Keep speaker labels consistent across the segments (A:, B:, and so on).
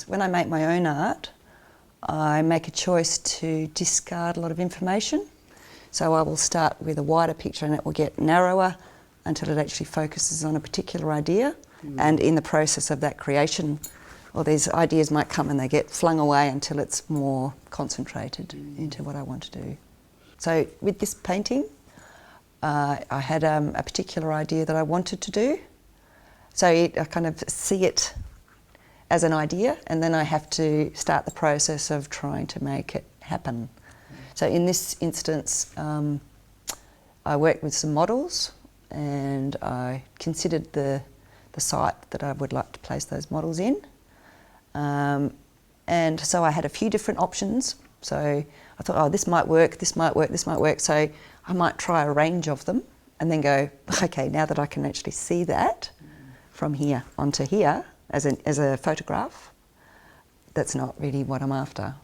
A: process. When I make my own art, I make a choice to discard a lot of information. So I will start with a wider picture and it will get narrower until it actually focuses on a particular idea. And in the process of that creation, or these ideas might come and they get flung away until it's more concentrated into what I want to do. So with this painting, I had a particular idea that I wanted to do. So I kind of see it as an idea, and then I have to start the process of trying to make it happen. So in this instance, I worked with some models, and I considered the site that I would like to place those models in. And so I had a few different options. So I thought, oh, this might work, this might work, this might work. So I might try a range of them and then go, okay, now that I can actually see that from here onto here as a photograph, that's not really what I'm after.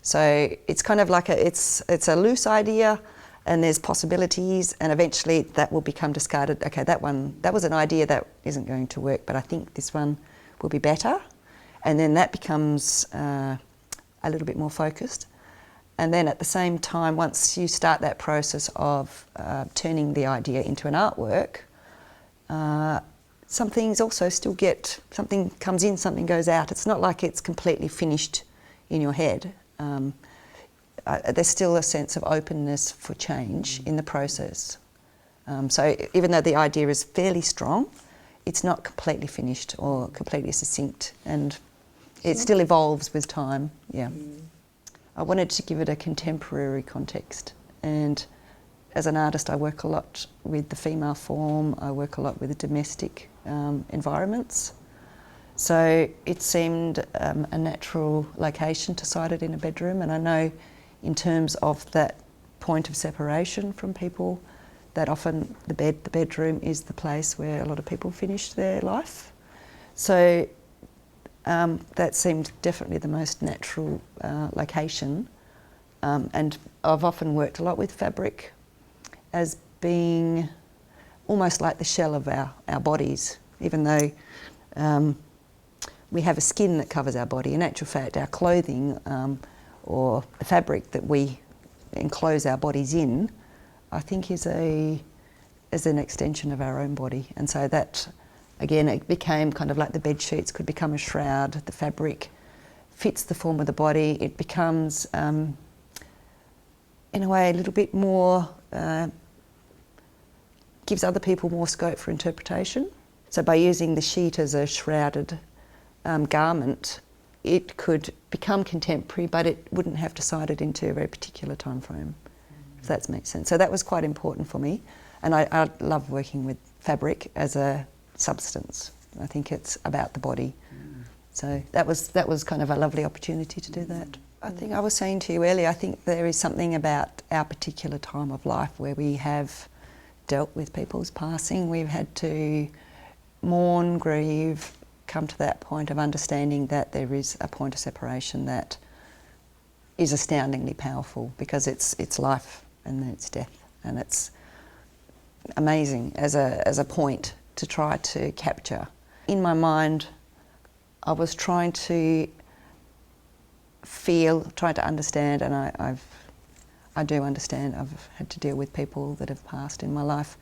A: So it's kind of like it's a loose idea, and there's possibilities, and eventually that will become discarded. Okay, that was an idea that isn't going to work, but I think this one will be better. And then that becomes a little bit more focused. And then at the same time, once you start that process of turning the idea into an artwork, some things also still something comes in, something goes out. It's not like it's completely finished in your head. There's still a sense of openness for change in the process. So even though the idea is fairly strong, it's not completely finished or completely succinct, and it still evolves with time. Yeah. I wanted to give it a contemporary context, and as an artist I work a lot with the female form, I work a lot with the domestic environments. So it seemed a natural location to site it in a bedroom, and I know in terms of that point of separation from people, that often the bedroom is the place where a lot of people finish their life. So that seemed definitely the most natural location. And I've often worked a lot with fabric as being almost like the shell of our bodies, even though we have a skin that covers our body. In actual fact, our clothing or the fabric that we enclose our bodies in, I think is an extension of our own body. And so that, again, it became kind of like the bed sheets could become a shroud. The fabric fits the form of the body. It becomes, in a way, a little bit more, gives other people more scope for interpretation. So by using the sheet as a shrouded garment, it could become contemporary, but it wouldn't have to cite it into a very particular time frame, if that makes sense. So that was quite important for me, and I love working with fabric as a substance. I think it's about the body. So that was kind of a lovely opportunity to do that. I think I was saying to you earlier, I think there is something about our particular time of life where we have dealt with people's passing. We've had to mourn, grieve, come to that point of understanding that there is a point of separation that is astoundingly powerful, because it's life and then it's death, and it's amazing as a point to try to capture. In my mind, I was trying to feel, trying to understand, and I do understand. I've had to deal with people that have passed in my life,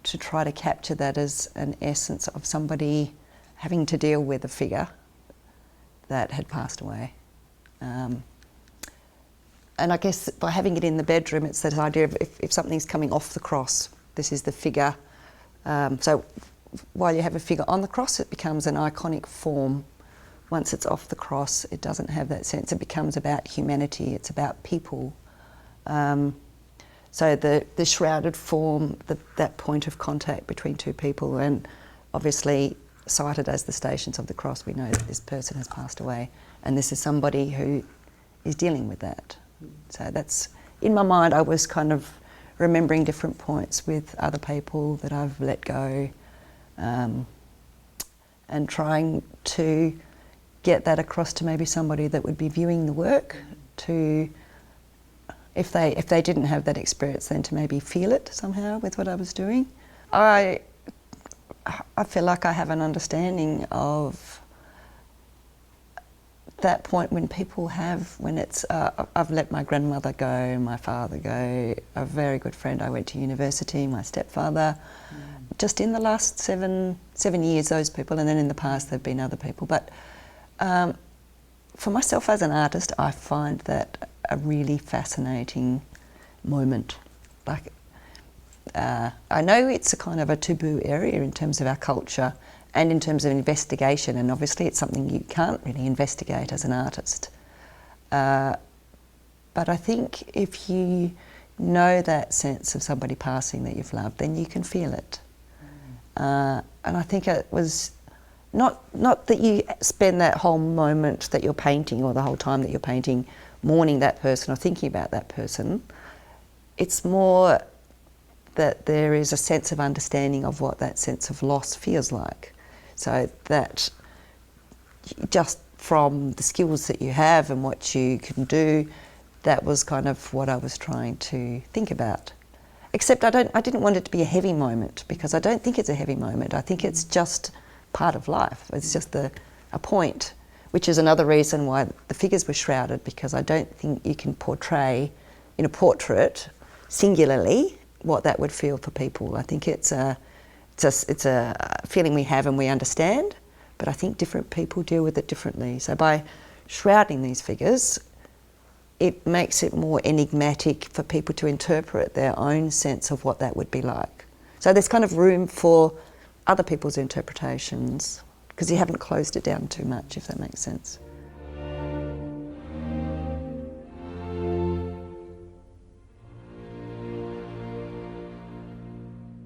A: to try to capture that as an essence of somebody having to deal with a figure that had passed away. And I guess by having it in the bedroom, it's that idea of if something's coming off the cross, this is the figure. So while you have a figure on the cross, it becomes an iconic form. Once it's off the cross, it doesn't have that sense. It becomes about humanity, it's about people. So the shrouded form, that point of contact between two people, and obviously cited as the Stations of the Cross, we know that this person has passed away, and this is somebody who is dealing with that. So that's, in my mind, I was kind of remembering different points with other people that I've let go, and trying to get that across to maybe somebody that would be viewing the work, to, if they didn't have that experience, then to maybe feel it somehow with what I was doing. I feel like I have an understanding of that point when people have, when it's, I've let my grandmother go, my father go, a very good friend I went to university, my stepfather, just in the last seven years, those people, and then in the past there've been other people. But for myself as an artist, I find that a really fascinating moment. Like, I know it's a kind of a taboo area in terms of our culture and in terms of investigation, and obviously it's something you can't really investigate as an artist. But I think if you know that sense of somebody passing that you've loved, then you can feel it. And I think it was not that you spend that whole moment that you're painting, or the whole time that you're painting, mourning that person or thinking about that person. It's more that there is a sense of understanding of what that sense of loss feels like. So that just from the skills that you have and what you can do, that was kind of what I was trying to think about. Except I didn't want it to be a heavy moment, because I don't think it's a heavy moment. I think it's just part of life. It's just a point, which is another reason why the figures were shrouded, because I don't think you can portray in a portrait singularly what that would feel for people. I think it's a feeling we have and we understand, but I think different people deal with it differently. So by shrouding these figures, it makes it more enigmatic for people to interpret their own sense of what that would be like. So there's kind of room for other people's interpretations, because you haven't closed it down too much, if that makes sense.